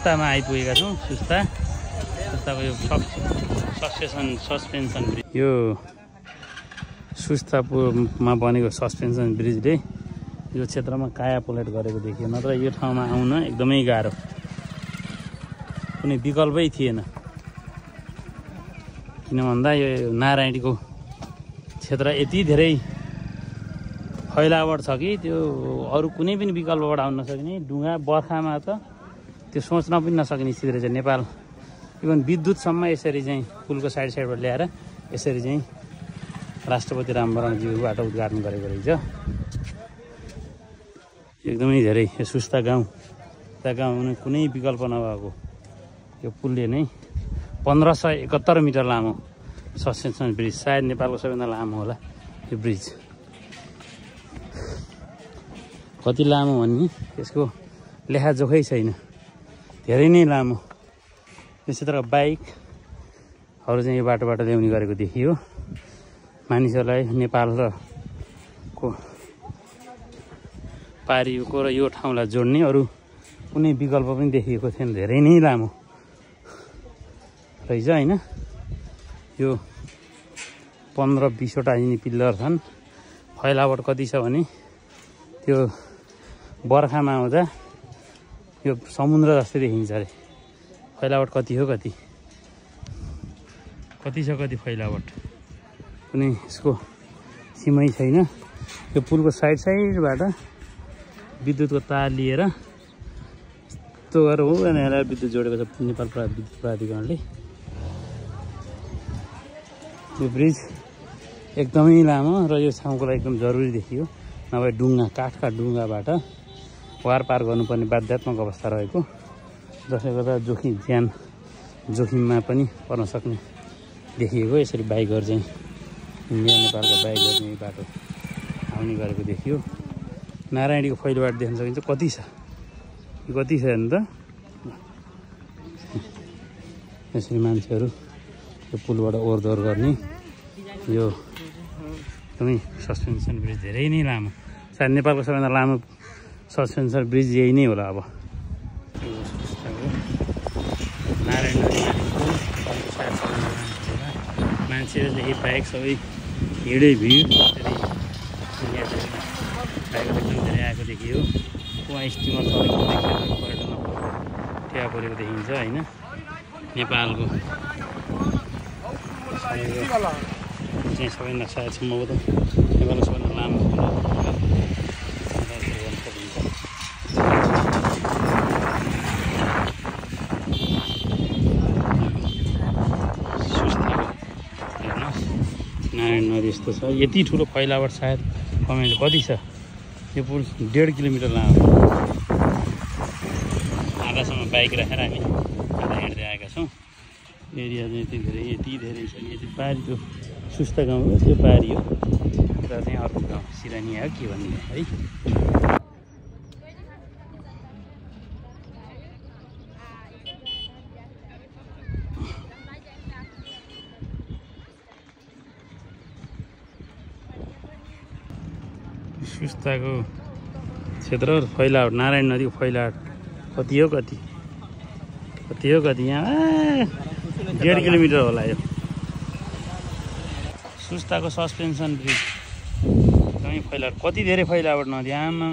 सुस्तामा आइपुगेका छौँ। सुस्ताको यो सस्पेन्सन ब्रिज, यो सुस्तामा बनेको सस्पेन्सन ब्रिजले यो क्षेत्रमा कायापलट गरेको देखियो। नत्र यो ठाउँमा आउन एकदमै गाह्रो, कुनै विकल्पै थिएन। किन भन्दा यो नारायणीको क्षेत्र यति धेरै फैलावट छ कि त्यो अरू कुनै पनि विकल्पबाट आउन नसक्ने। डुङ्गा बर्खामा त त्यो सोच्न पनि नसक्ने स्थिति रहेछ। नेपाल इभन विद्युतसम्म यसरी चाहिँ पुलको साइडबाट ल्याएर यसरी चाहिँ राष्ट्रपति रामवरणज्यूबाट उद्घाटन गरेको रहेछ। एकदमै धेरै यो सुस्ता गाउँ हुने कुनै विकल्प नभएको यो पुलले नै 1571 मिटर लामो सस्पेन्सन ब्रिज, सायद नेपालको सबैभन्दा लामो होला यो ब्रिज। कति लामो भन्ने यसको लेखाजोखै छैन, धेरै नै लामो। यो क्षेत्रका बाइकहरू चाहिँ यो बाटोबाट ल्याउने गरेको देखियो। मानिसहरूलाई नेपाल र को पारिको र यो ठाउँलाई जोड्ने अरू कुनै विकल्प पनि देखिएको थिएन। धेरै नै लामो रहेछ होइन। यो 15-20 वटा यिनी पिल्लर छन्। फैलावट कति छ भने त्यो बर्खामा आउँदा यो समुद्र जस्तै देखिन्छ अरे। फैलावट कति हो, कति छ कति फैलावट, कुनै यसको सीमै छैन। यो पुलको साइडबाट विद्युतको तार लिएर यस्तो गरेर हो भनेर विद्युत जोडेको छ नेपाल विद्युत प्राधिकरणले। यो ब्रिज एकदमै लामो र यो ठाउँको लागि एकदम जरुरी देखियो। नभए काठका डुङ्गाबाट पार गर्नुपर्ने बाध्यात्मक अवस्था रहेको, जसले गर्दा ज्यान जोखिममा पनि पर्न सक्ने देखिएको। यसरी बाइकहरू चाहिँ इन्डिया नेपालका बाइकहरू चाहिँ यो बाटो आउने गरेको देखियो। नारायणीको फैलावट देख्न सकिन्छ कति छ, कति छ हेर्नु त। यसरी मान्छेहरू यो पुलबाट ओहोरदोहोर गर्ने। यो एकदमै सस्पेन्सन ब्रिज धेरै नै लामो, सायद नेपालको सबैभन्दा लामो सस्पेन्सन ब्रिज यही नै होला। अब नारायण मान्छेहरूले बाइक सबै हिँडै भिड बाइकहरू एकदम धेरै आएको देखियो। उहाँ स्टिमर चलेको देखिन्छ, पर्यटन टेवा परेको देखिन्छ होइन। नेपालको चाहिँ सबैभन्दा सायद सम्भवतः नेपालको सबैभन्दा लामो नारायण नदी यस्तो छ। यति ठुलो फैलावट सायद कमेन्ट कति छ। यो पुल 1.5 किलोमिटर लामो। आधासम्म बाइक राखेर हामी आधा हिँड्दै आएका छौँ। एरिया चाहिँ यति धेरै छ। यति पारी त्यो सुस्ता गाउँ हो, त्यो पारी हो। यता चाहिँ अर्को गाउँ सिरानी हो के भन्ने है। सुस्ताको क्षेत्र फैलावट, नारायण नदीको फैलावट कति हो, कति यहाँ 1.5 किलोमिटर होला। यो सुस्ताको सस्पेन्सन ब्रिज एकदमै फैलावट, कति धेरै फैलावट नदी। आमा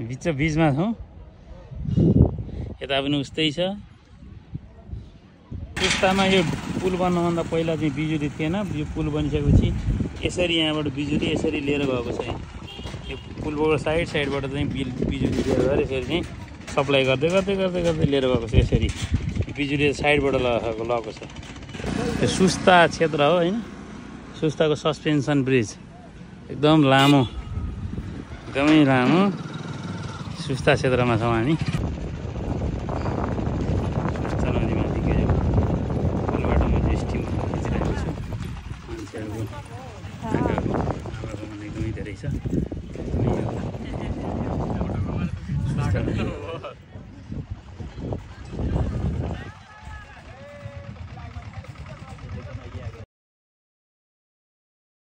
बिचमा छौँ। यता पनि उस्तै छ। सुस्तामा यो पुल बन्नुभन्दा पहिला चाहिँ बिजुली थिएन। यो पुल बनिसकेपछि यसरी यहाँबाट बिजुली यसरी लिएर गएको छ। यो पुलबाट साइडबाट चाहिँ बिजुली लिएर गएर यसरी चाहिँ सप्लाई गर्दै लिएर गएको छ। यसरी बिजुली साइडबाट लगेको छ। यो सुस्ता क्षेत्र हो होइन। सुस्ताको सस्पेन्सन ब्रिज एकदम लामो, एकदमै लामो सुस्ता क्षेत्रमा छौँ हामी। सुस्ता नदीमाथिको यो पुलबाट म चाहिँ स्टिमर खिचिरहेको छु। मान्छेहरूको एकदमै धेरै छ।